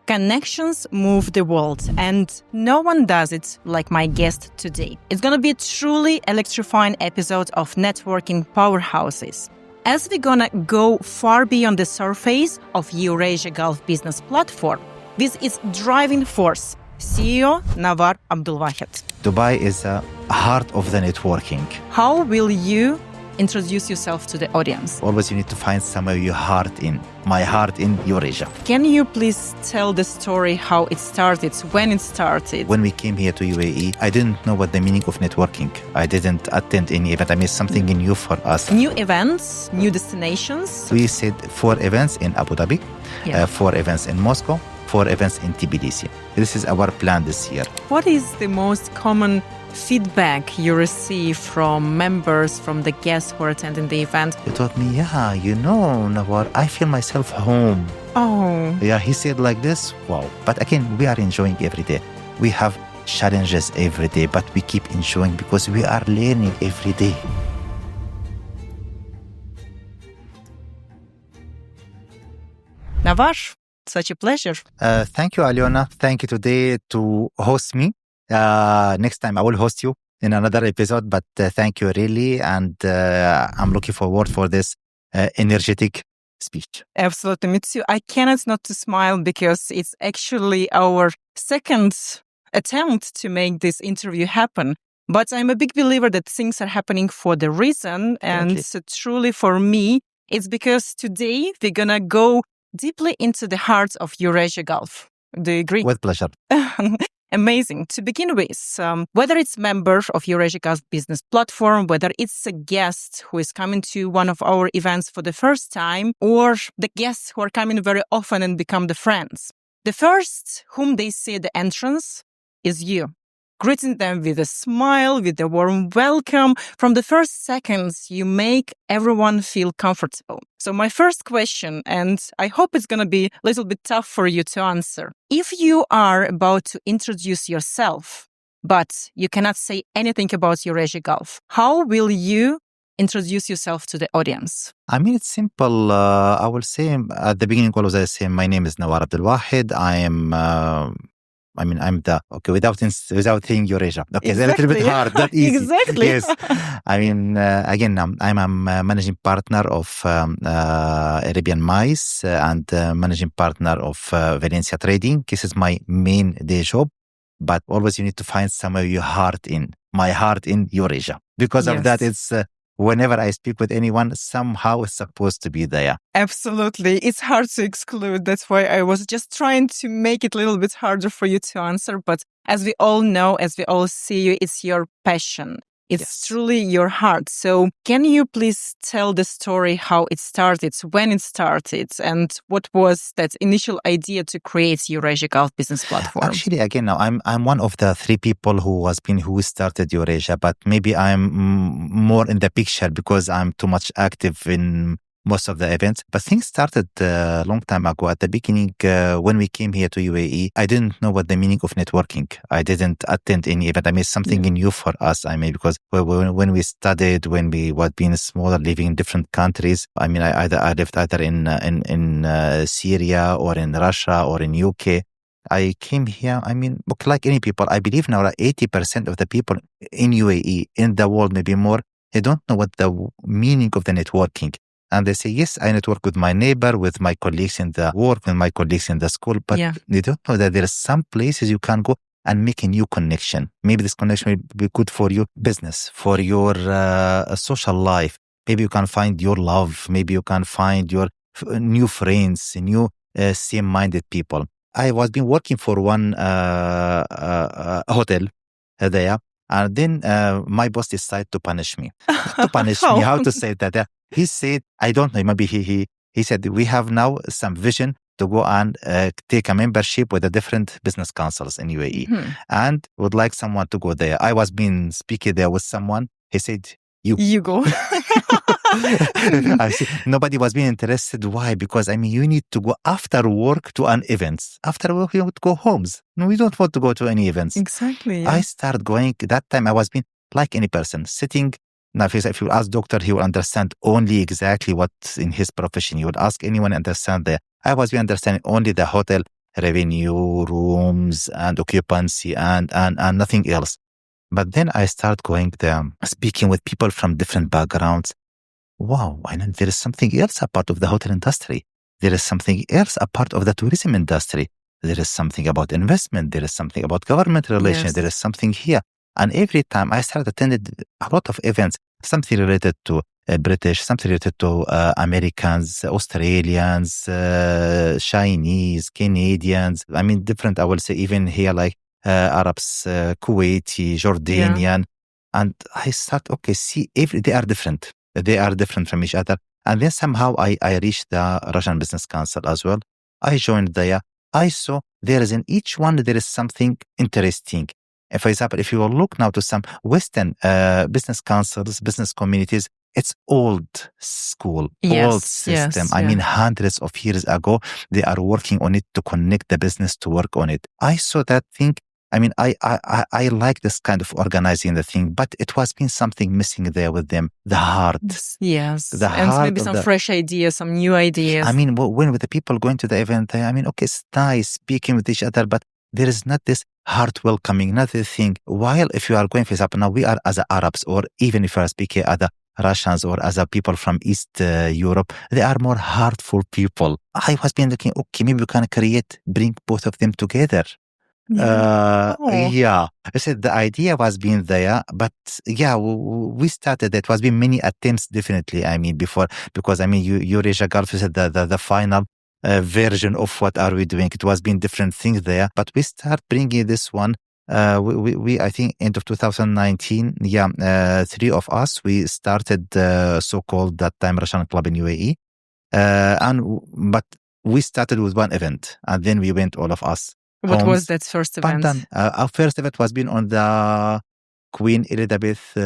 Connections move the world, and no one does it like my guest today. It's going to be a truly electrifying episode of Networking Powerhouses. As we're going to go far beyond the surface of EurAsia Gulf business platform, with its driving force, CEO Nawar Abdul Wahed. Dubai is a heart of the networking. How will you introduce yourself to the audience? Always you need to find somewhere your heart in. My heart in EurAsia. Can you please tell the story how it started, when it started? When we came here to UAE, I didn't know what the meaning of networking. I didn't attend any event. I mean, something new for us. New events, new destinations. We said 4 events in Abu Dhabi, 4 events in Moscow, 4 events in TBDC. This is our plan this year. What is the most common feedback you receive from members, from the guests who are attending the event? He told me, Nawar, I feel myself home. Oh. Yeah, he said like this. Wow. But again, we are enjoying every day. We have challenges every day, but we keep enjoying because we are learning every day. Nawar, such a pleasure. Thank you, Aliona. Thank you today to host me. Next time I will host you in another episode, but thank you really. And I'm looking forward for this energetic speech. Absolutely. Me too. I cannot not to smile because it's actually our second attempt to make this interview happen. But I'm a big believer that things are happening for the reason. And so truly for me, it's because today we're going to go deeply into the heart of EurAsia Gulf. Do you agree? With pleasure. Amazing. To begin with, whether it's member of EurAsia Gulf business platform, whether it's a guest who is coming to one of our events for the first time, or the guests who are coming very often and become the friends, the first whom they see at the entrance is you. Greeting them with a smile, with a warm welcome. From the first seconds, you make everyone feel comfortable. So my first question, and I hope it's going to be a little bit tough for you to answer. If you are about to introduce yourself, but you cannot say anything about EurAsia Gulf, how will you introduce yourself to the audience? I mean, it's simple. I will say at the beginning, always I say, my name is Nawar Abdul Wahed. I'm without saying EurAsia. Okay, Exactly. It's a little bit hard, not easy. Exactly. Yes. Again, I'm a managing partner of Arabian Mice and managing partner of Valencia Trading. This is my main day job. But always you need to find somewhere your heart in. My heart in EurAsia. Because of that, it's whenever I speak with anyone, somehow it's supposed to be there. Absolutely. It's hard to exclude. That's why I was just trying to make it a little bit harder for you to answer. But as we all know, as we all see you, it's your passion. It's truly your heart. So can you please tell the story how it started, when it started, and what was that initial idea to create EurAsia Gulf business platform? Actually, again, now I'm one of the 3 people who started EurAsia, but maybe I'm more in the picture because I'm too much active in most of the events. But things started a long time ago. At the beginning, when we came here to UAE, I didn't know what the meaning of networking. I didn't attend any event. I mean, something new for us. I mean, because when we studied, when we were being smaller, living in different countries. I mean, I lived either in Syria or in Russia or in UK. I came here, I mean, like any people, I believe now that 80% of the people in UAE, in the world, maybe more, they don't know what the meaning of the networking. And they say, yes, I network with my neighbor, with my colleagues in the work, with my colleagues in the school. But they don't know that there are some places you can go and make a new connection. Maybe this connection will be good for your business, for your social life. Maybe you can find your love. Maybe you can find your new friends, new same-minded people. I was been working for one hotel there. And then my boss decided to punish me. To punish me, how to say that? He said, I don't know, maybe he said, we have now some vision to go and take a membership with the different business councils in UAE and would like someone to go there. I was been speaking there with someone. He said, you go. I see. Nobody was being interested. Why? Because, I mean, you need to go after work to an event. After work, you want to go homes. No, we don't want to go to any events. Exactly. I started going. That time I was being like any person, sitting. Now, if you ask doctor, he will understand only exactly what's in his profession. You would ask anyone, understand there. I was understanding only the hotel revenue, rooms, and occupancy, and nothing else. But then I start going there, speaking with people from different backgrounds. Wow, I know there is something else a part of the hotel industry. There is something else a part of the tourism industry. There is something about investment. There is something about government relations. Yes. There is something here. And every time I started attending a lot of events, something related to British, something related to Americans, Australians, Chinese, Canadians. I mean, different, I will say, even here, like Arabs, Kuwaiti, Jordanian. And I start, okay, see, they are different. They are different from each other. And then somehow I reached the Russian Business Council as well. I joined there. I saw there is in each one, there is something interesting. For example, if you will look now to some Western business councils, business communities, it's old school, old system. I mean, hundreds of years ago, they are working on it to connect the business to work on it. I saw that thing. I mean, I like this kind of organizing the thing, but it was been something missing there with them. The heart. Yes. The and heart maybe some fresh ideas, some new ideas. I mean, when with the people going to the event, I mean, okay, it's nice speaking with each other, but there is not this heart welcoming, another thing. While if you are going, for example, now we are as Arabs, or even if you are speaking other Russians or other people from East Europe, they are more heartful people. I was been looking, okay, maybe we can bring both of them together. I said the idea was being there, but we started. It was been many attempts, definitely. I mean, before, because I mean, EurAsia Gulf is the final version of what are we doing. It was been different things there, but we start bringing this one. We I think end of 2019. Three of us, we started so-called that time Russian club in UAE, but we started with one event, and then we went all of us. What was that first event? Our first event was been on the Queen Elizabeth ship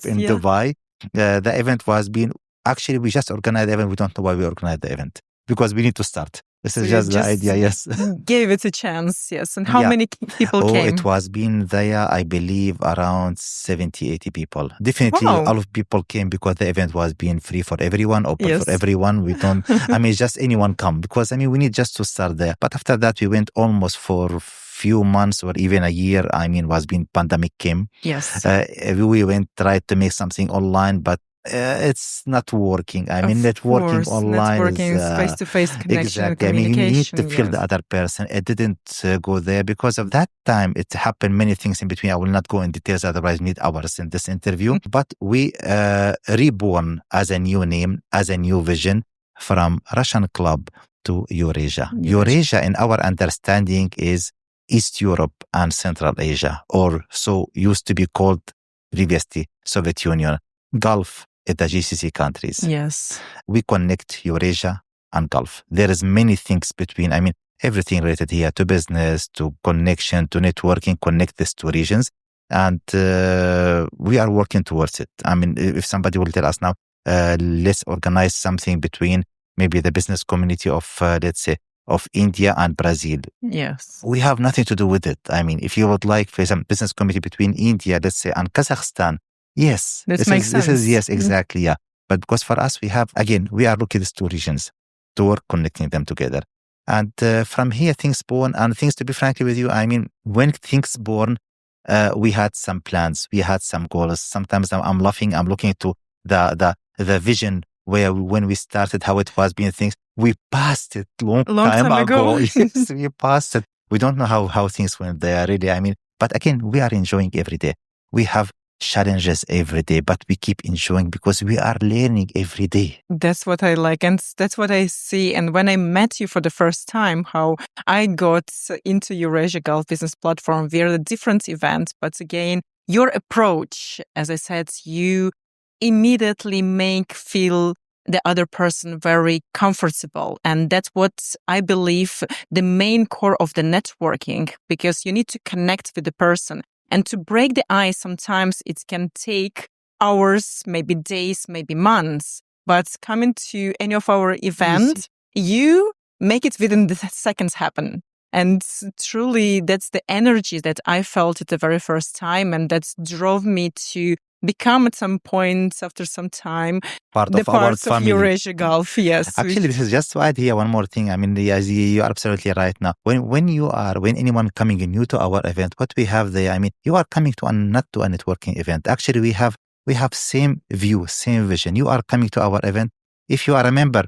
in Dubai. The event was been, actually, we just organized the event. We don't know why we organized the event, because we need to start. This is just the idea, yes. Gave it a chance, yes. And how many people came? It was been there, I believe, around 70, 80 people. Definitely, a lot of people came because the event was being free for everyone, open for everyone. We don't, I mean, just anyone come, because, I mean, we need just to start there. But after that, we went almost for few months or even a year. I mean, was being pandemic came. Yes. We went, tried to make something online, but it's not working. I mean, networking online is face-to-face connection. Exactly. I mean, you need to feel the other person. It didn't go there because of that time. It happened many things in between. I will not go in details, otherwise we need hours in this interview. But we reborn as a new name, as a new vision, from Russian Club to EurAsia. EurAsia, in our understanding, is East Europe and Central Asia, or so used to be called previously Soviet Union. Gulf at the GCC countries. Yes. We connect EurAsia and Gulf. There is many things between, I mean, everything related here to business, to connection, to networking, connect these two regions. And we are working towards it. I mean, if somebody will tell us now, let's organize something between maybe the business community of, let's say, of India and Brazil. Yes. We have nothing to do with it. I mean, if you would like, for some business community between India, let's say, and Kazakhstan, yes. This makes sense. Yes, exactly, yeah. But because for us, we are looking at these two regions to work, connecting them together. And from here, things born, and things, to be frankly with you, I mean, when things born, we had some plans, we had some goals. Sometimes I'm laughing, I'm looking to the vision where when we started, how it was being things. We passed it long time ago. Yes, we passed it. We don't know how things went there, really. I mean, but again, we are enjoying every day. We have challenges every day, but we keep enjoying because we are learning every day. That's what I like, and that's what I see. And when I met you for the first time, how I got into EurAsia Gulf Business Platform via a different event. But again, your approach, as I said, you immediately feel the other person very comfortable. And that's what I believe the main core of the networking, because you need to connect with the person. And to break the ice, sometimes it can take hours, maybe days, maybe months. But coming to any of our events, you make it within the seconds happen. And truly, that's the energy that I felt at the very first time. And that drove me to become at some point, after some time, Part the of our parts of family. EurAsia Gulf. Yes. Actually, this is just to add here one more thing. I mean, as you are absolutely right now. When anyone coming new to our event, what we have there, I mean, you are coming to not to a networking event. Actually, we have same view, same vision. You are coming to our event. If you are a member,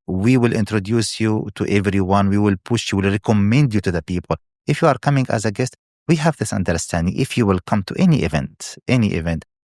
we will introduce you to everyone. We will push you, we will recommend you to the people. If you are coming as a guest, we have this understanding. If you will come to any event,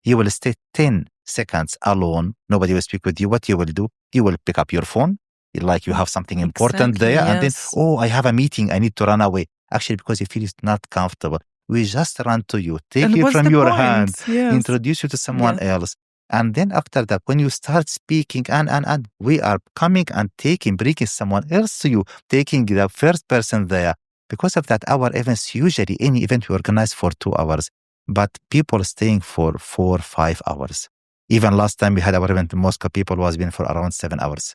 you will stay 10 seconds alone. Nobody will speak with you. What you will do, you will pick up your phone, like you have something important there. Yes. And then, I have a meeting. I need to run away. Actually, because you feel not comfortable, we just run to you, take you from your hand, introduce you to someone else. And then after that, when you start speaking and we are coming and bringing someone else to you, taking the first person there. Because of that, our events, usually any event we organize for 2 hours, but people staying for 4 or 5 hours. Even last time we had our event in Moscow, people was been for around 7 hours.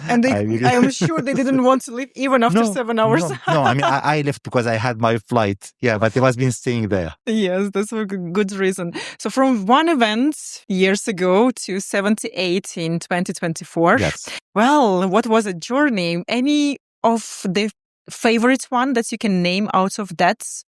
And I am sure they didn't want to leave even after 7 hours. No, I mean, I left because I had my flight. Yeah, but they was been staying there. Yes, that's a good reason. So from one event years ago to 78 in 2024. Yes. Well, what was a journey? Any of the favorite one that you can name out of that's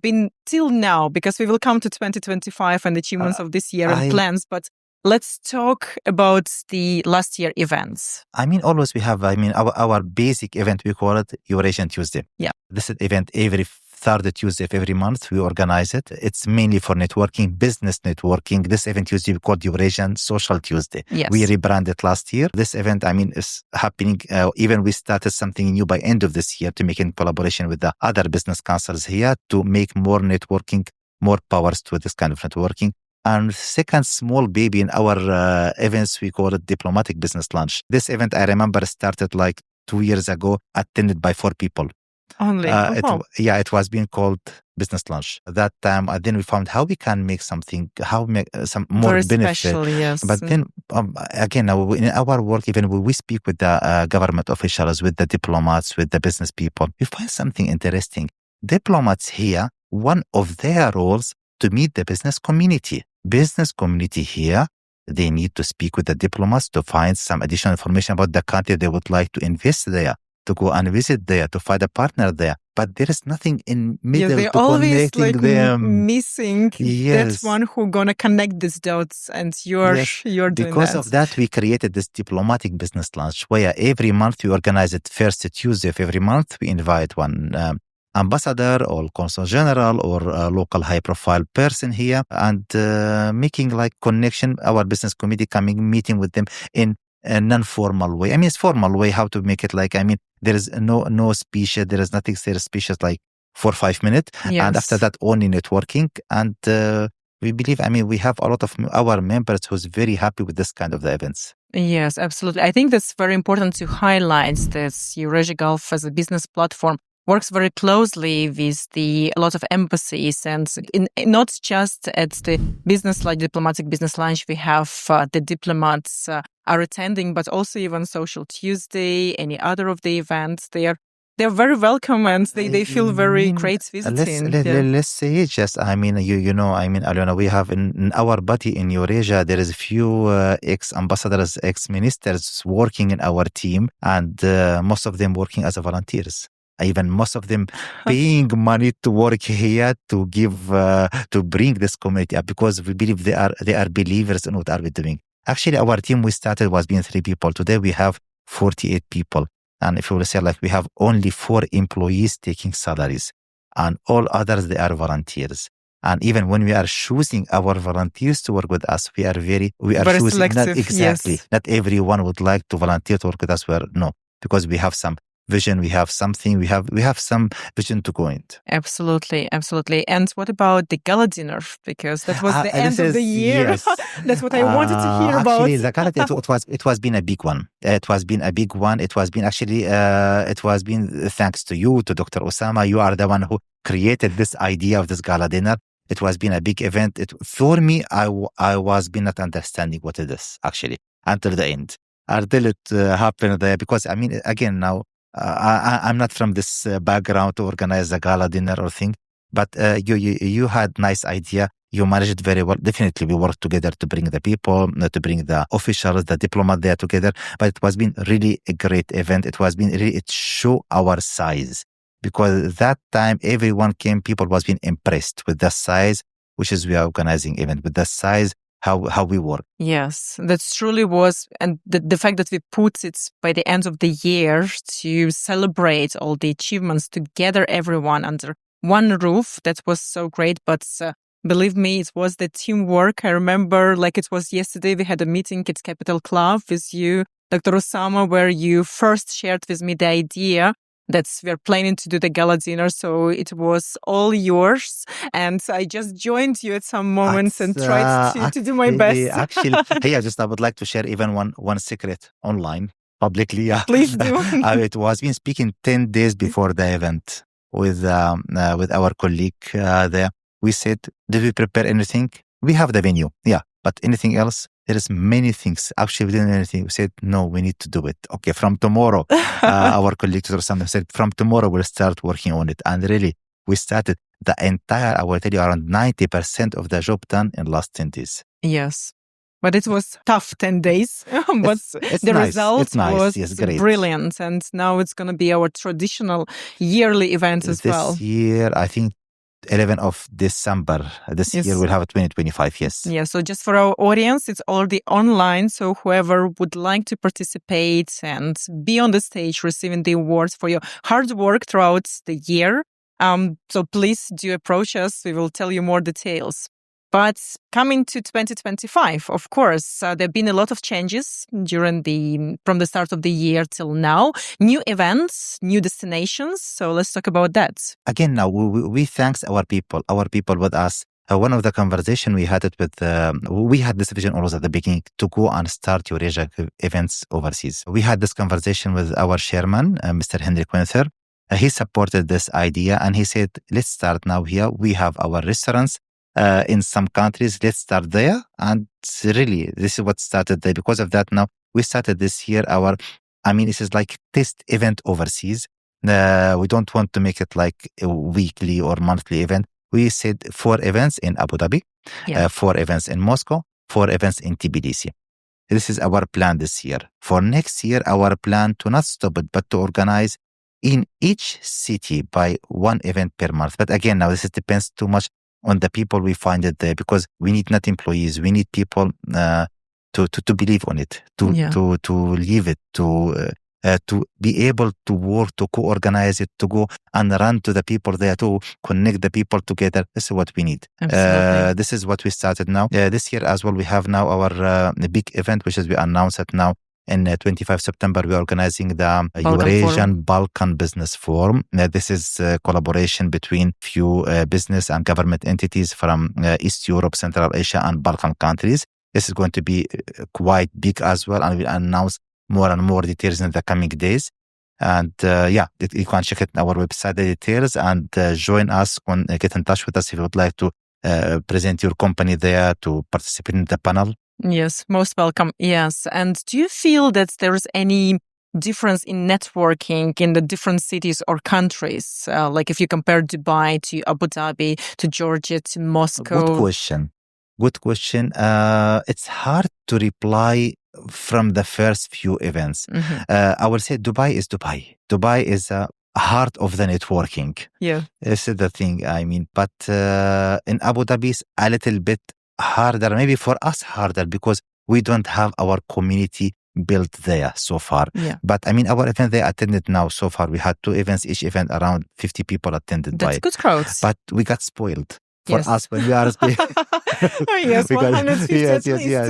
been till now? Because we will come to 2025 and achievements of this year and plans, but let's talk about the last year events. I mean, always we have, our basic event, we call it Eurasian Tuesday. Yeah. This event every third Tuesday of every month, we organize it. It's mainly for networking, business networking. This event Tuesday we called Eurasian Social Tuesday. Yes. We rebranded last year. This event, is happening, even we started something new by end of this year to make in collaboration with the other business councils here to make more networking, more powers to this kind of networking. And second small baby in our events, we call it Diplomatic Business Lunch. This event, I remember, started like 2 years ago, attended by 4 people. Only? It was being called Business Lunch. At that time, then we found how we can make something, some more very benefit. Special, yes. But then, again, in our work, even when we speak with the government officials, with the diplomats, with the business people, we find something interesting. Diplomats here, one of their roles to meet the business community. Business community here, they need to speak with the diplomats to find some additional information about the country they would like to invest there, to go and visit there, to find a partner there. But there is nothing in middle they're to always connecting them. Missing that one who gonna connect these dots, and you're doing because that. of that, we created this diplomatic business lunch where every month we organize it first Tuesday of every month. We invite one ambassador or consul general or a local high profile person here and making like connection, our business committee coming, meeting with them in a non-formal way. I mean, it's formal way, how to make it like, there is no speech, there is nothing serious speeches like 4 or 5 minutes. Yes. And after that, only networking. And we believe, we have a lot of our members who's very happy with this kind of the events. Yes, absolutely. I think that's very important to highlight this EurAsia Gulf as a business platform works very closely with a lot of embassies, and not just at the diplomatic business lunch, we have the diplomats are attending, but also even Social Tuesday, any other of the events. They're very welcome and they feel very great visiting. Let's say just, Aliona, we have in our body in EurAsia, there is a few ex-ambassadors, ex-ministers working in our team, and most of them working as volunteers. Even most of them paying money to work here to give, to bring this community up, because we believe they are believers in what are we doing. Actually, our team we started was being 3 people. Today we have 48 people. And if you will say like we have only 4 employees taking salaries and all others, they are volunteers. And even when we are choosing our volunteers to work with us, we are very choosing selective, yes. Not everyone would like to volunteer to work with us. No, because we have some vision, we have something, we have some vision to go into. Absolutely. And what about the gala dinner? Because that was the end of the year. Yes. That's what I wanted to hear about. Actually, the gala dinner, it was been a big one. It was been a big one. It was been actually, it was been thanks to you, to Dr. Osama. You are the one who created this idea of this gala dinner. It was been a big event. For me, I was been not understanding what it is actually until the end. Until it happened there, because again now, I'm not from this background to organize a gala dinner or thing. But you had nice idea. You managed it very well. Definitely, we worked together to bring the people, to bring the officials, the diplomat there together. But it was been really a great event. It was been really, it show our size. Because that time, everyone came, people was being impressed with the size, which is we are organizing event, with the size, how we work. Yes, that truly was. And the fact that we put it by the end of the year to celebrate all the achievements, to gather everyone under one roof, that was so great. But believe me, it was the teamwork. I remember like it was yesterday, we had a meeting at Capital Club with you, Dr. Osama, where you first shared with me the idea that we're planning to do the gala dinner. So it was all yours. And I just joined you at some moments and tried to do my best. Actually, I would like to share even one secret online, publicly. Yeah. Please do. It was been speaking 10 days before the event with our colleague there. We said, did we prepare anything? We have the venue. Yeah. But anything else? There is many things. Actually, we didn't anything. We said, no, we need to do it. Okay, from tomorrow, our colleague said, from tomorrow, we'll start working on it. And really, we started the entire, I will tell you, around 90% of the job done in last 10 days. Yes. But it was tough 10 days. But it's the nice. result was great. Brilliant. And now it's going to be our traditional yearly event as well. This year, I think, 11th of December. This year we'll have 2025, yes. Yeah, so just for our audience, it's already online. So whoever would like to participate and be on the stage receiving the awards for your hard work throughout the year, so please do approach us. We will tell you more details. But coming to 2025, of course, there have been a lot of changes from the start of the year till now. New events, new destinations. So let's talk about that. Again, now we thanks our people with us. One of the conversation we had it with, we had this vision always at the beginning to go and start EurAsia events overseas. We had this conversation with our chairman, Mr. Hendrik Winther. He supported this idea and he said, let's start now here. We have our restaurants. In some countries, let's start there. And really, this is what started there. Because of that, now we started this year this is like test event overseas. We don't want to make it like a weekly or monthly event. We said 4 events in Abu Dhabi, 4 events in Moscow, 4 events in TBDC. This is our plan this year. For next year, our plan to not stop it, but to organize in each city by 1 event per month. But again, now this depends too much on the people we find it there, because we need not employees, we need people to believe on it, to live it, to be able to work, to co-organize it, to go and run to the people there, to connect the people together. This is what we need. This is what we started now. This year as well, we have now our big event, which is we announced it now. In 25 September, we are organizing the Eurasian Balkan Business Forum. This is a collaboration between few business and government entities from East Europe, Central Asia, and Balkan countries. This is going to be quite big as well, and we'll announce more and more details in the coming days. And you can check it on our website, the details, and join us, get in touch with us if you would like to present your company there, to participate in the panel. Yes, most welcome. Yes. And do you feel that there is any difference in networking in the different cities or countries? Like if you compare Dubai to Abu Dhabi, to Georgia, to Moscow? Good question. It's hard to reply from the first few events. I will say Dubai is Dubai. Dubai is a heart of the networking. Yeah. This is the thing, But in Abu Dhabi, it's a little bit harder, maybe for us harder, because we don't have our community built there so far. Yeah. But our event they attended now so far. We had 2 events, each event around 50 people attended. That's good crowds. But we got spoiled. For us, when we are yes, 150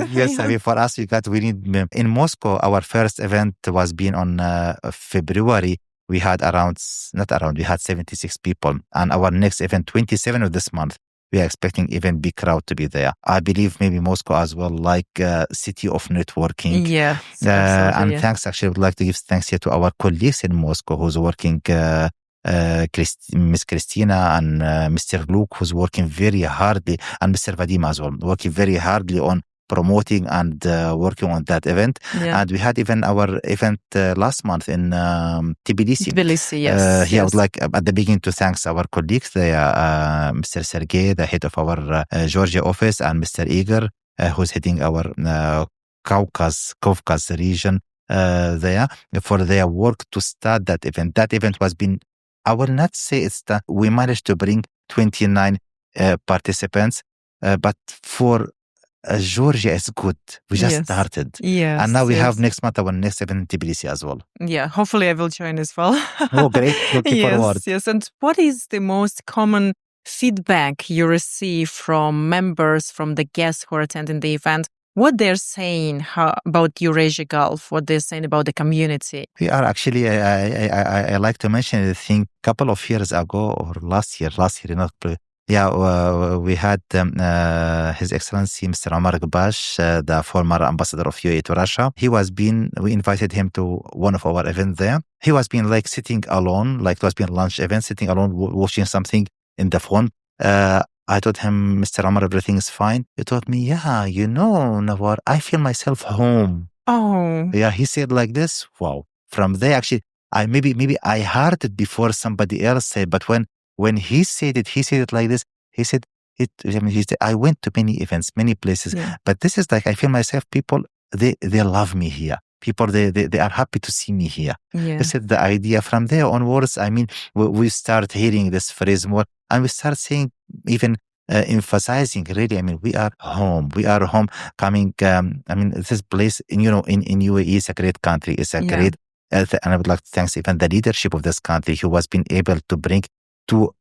yes. For us, we need in Moscow. Our first event was being on February. We had we had 76 people, and our next event, 27 of this month. We are expecting even big crowd to be there. I believe maybe Moscow as well, like city of networking. Yeah. Thanks. Actually, I would like to give thanks here to our colleagues in Moscow who's working, Miss Christina and Mr. Luke, who's working very hardly, and Mr. Vadim as well, working very hardly on promoting and working on that event. Yeah. And we had even our event last month in Tbilisi. Tbilisi, yes. I would like at the beginning to thank our colleagues there, Mr. Sergey, the head of our Georgia office, and Mr. Igor, who's heading our Caucasus region there, for their work to start that event. That event was been, I will not say we managed to bring 29 participants, but for Georgia is good. We just started. Yes. And now we have next month our next event in Tbilisi as well. Yeah, hopefully I will join as well. Oh, great. Looking forward. Yes. And what is the most common feedback you receive from members, from the guests who are attending the event? What they're saying about EurAsia Gulf, what they're saying about the community? We are actually, I like to mention the thing, a couple of years ago or last year, not we had His Excellency Mr. Omar Gabash, the former ambassador of UAE to Russia. We invited him to one of our events there. He was being like sitting alone, like it was being lunch event, sitting alone, watching something in the phone. I told him, Mr. Omar, everything is fine. He told me, yeah, Nawar, I feel myself home. Oh. Yeah, he said like this. Wow. From there, actually, maybe I heard it before somebody else said, but when he said it like this. He said, I went to many events, many places, but this is like, I feel myself, people, they love me here. People, they are happy to see me here. Yeah. This is the idea. From there onwards, I mean, we start hearing this phrase more, and we start saying, even emphasizing, really, I mean, we are home. We are home coming. This place, in UAE is a great country. It's a great, and I would like to thank even the leadership of this country who has been able to bring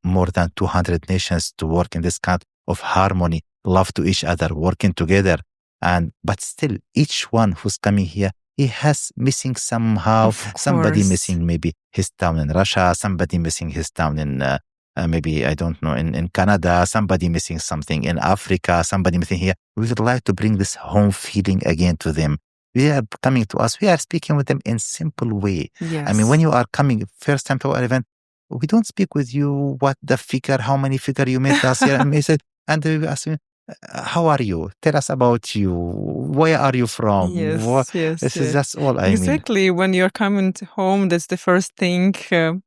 more than 200 nations to work in this kind of harmony, love to each other, working together. But still, each one who's coming here, he has missing somehow, somebody missing maybe his town in Russia, somebody missing his town in maybe, I don't know, in Canada, somebody missing something in Africa, somebody missing here. We would like to bring this home feeling again to them. We are coming to us. We are speaking with them in simple way. Yes. I mean, when you are coming first time to our event, we don't speak with you what the figure, how many figure you made last year. And we ask me, how are you? Tell us about you. Where are you from? Yes. This is just all I mean. Exactly. When you're coming home, that's the first thing.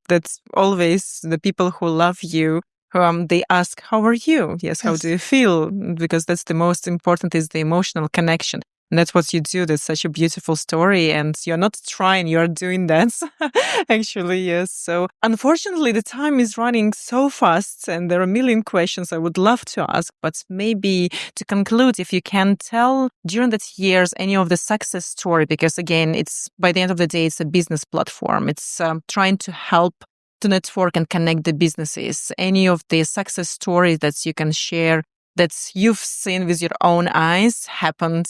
That's always the people who love you. They ask, how are you? Yes. How do you feel? Because that's the most important, is the emotional connection. And that's what you do. That's such a beautiful story. And you're not trying, you're doing that. Actually, yes. So unfortunately, the time is running so fast and there are a million questions I would love to ask. But maybe to conclude, if you can tell during that years any of the success story, because again, it's by the end of the day, it's a business platform. It's trying to help to network and connect the businesses. Any of the success stories that you can share that you've seen with your own eyes happened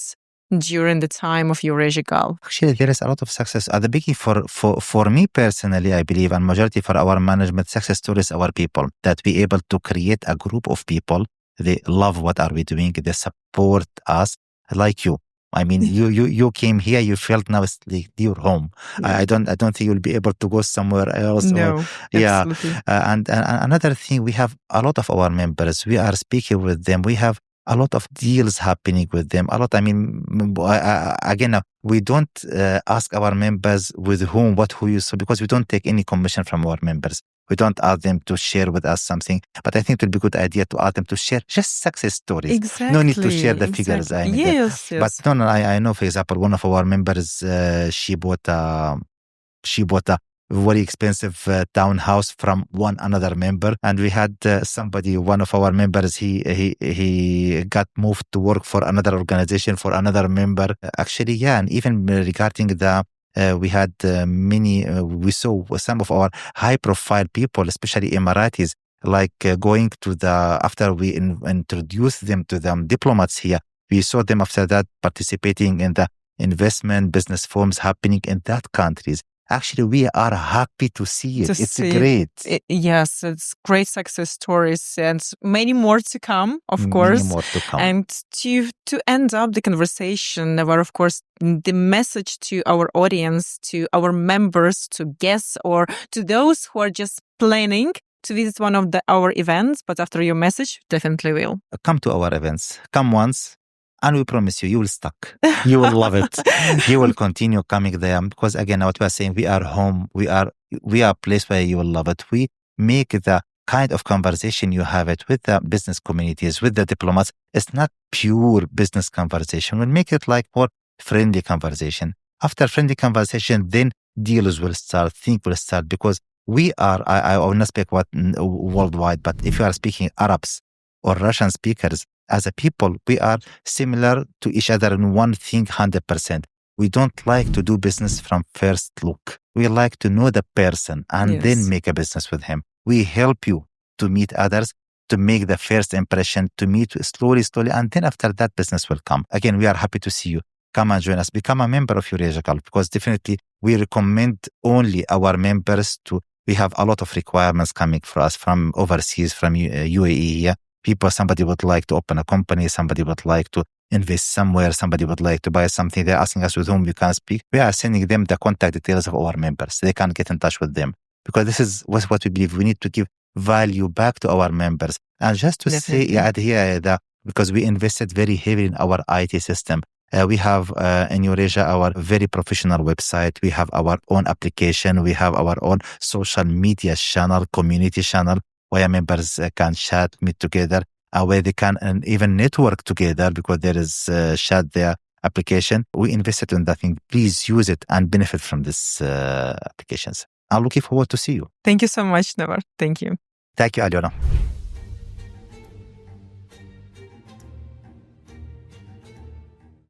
during the time of EurAsia Gulf? Actually, there is a lot of success at the beginning. For me personally, I believe, and majority for our management, success stories, our people, that we able to create a group of people. They love what are we doing. They support us, like you. I mean, you came here, you felt now it's like your home. Yeah. I don't think you'll be able to go somewhere else. No, absolutely. And another thing, we have a lot of our members. We are speaking with them. We have a lot of deals happening with them. Again, we don't ask our members with whom, who you saw, because we don't take any commission from our members. We don't ask them to share with us something. But I think it would be a good idea to ask them to share just success stories. Exactly. No need to share the figures. Yes. But no, I know, for example, one of our members, she bought a very expensive townhouse from another member, and we had one of our members, he got moved to work for another organization, for another member. Actually, and even regarding we had we saw some of our high profile people, especially Emiratis, like going to after we introduced them to the diplomats here, we saw them after that participating in the investment business forums happening in that countries. Actually, we are happy to see it. It's great. Yes, it's great success stories and many more to come, of course. Many more to come. And to end up the conversation, Nawar, of course, the message to our audience, to our members, to guests, or to those who are just planning to visit one of our events, but after your message, definitely will. Come to our events. Come once. And we promise you, you will stuck. You will love it. You will continue coming there because again, what we are saying, we are home. We are a place where you will love it. We make the kind of conversation you have it with the business communities, with the diplomats. It's not pure business conversation. We'll make it like more friendly conversation. After friendly conversation, then deals will start, things will start because we are, I will not speak what worldwide, but if you are speaking Arabs or Russian speakers, as a people, we are similar to each other in one thing, 100%. We don't like to do business from first look. We like to know the person and then make a business with him. We help you to meet others, to make the first impression, to meet slowly, and then after that, business will come. Again, we are happy to see you. Come and join us. Become a member of EurAsia Gulf because definitely we recommend only our members to. We have a lot of requirements coming for us from overseas, from UAE. Yeah? Somebody would like to open a company, somebody would like to invest somewhere, somebody would like to buy something. They're asking us with whom we can speak. We are sending them the contact details of our members. They can get in touch with them because this is what we believe. We need to give value back to our members. And just to say, because we invested very heavily in our IT system. We have in EurAsia our very professional website. We have our own application. We have our own social media channel, community channel, where members can chat, meet together, where they can and even network together because there is chat there application. We invested in that thing. Please use it and benefit from these applications. I'm looking forward to see you. Thank you so much, Nawar. Thank you. Thank you, Aliona.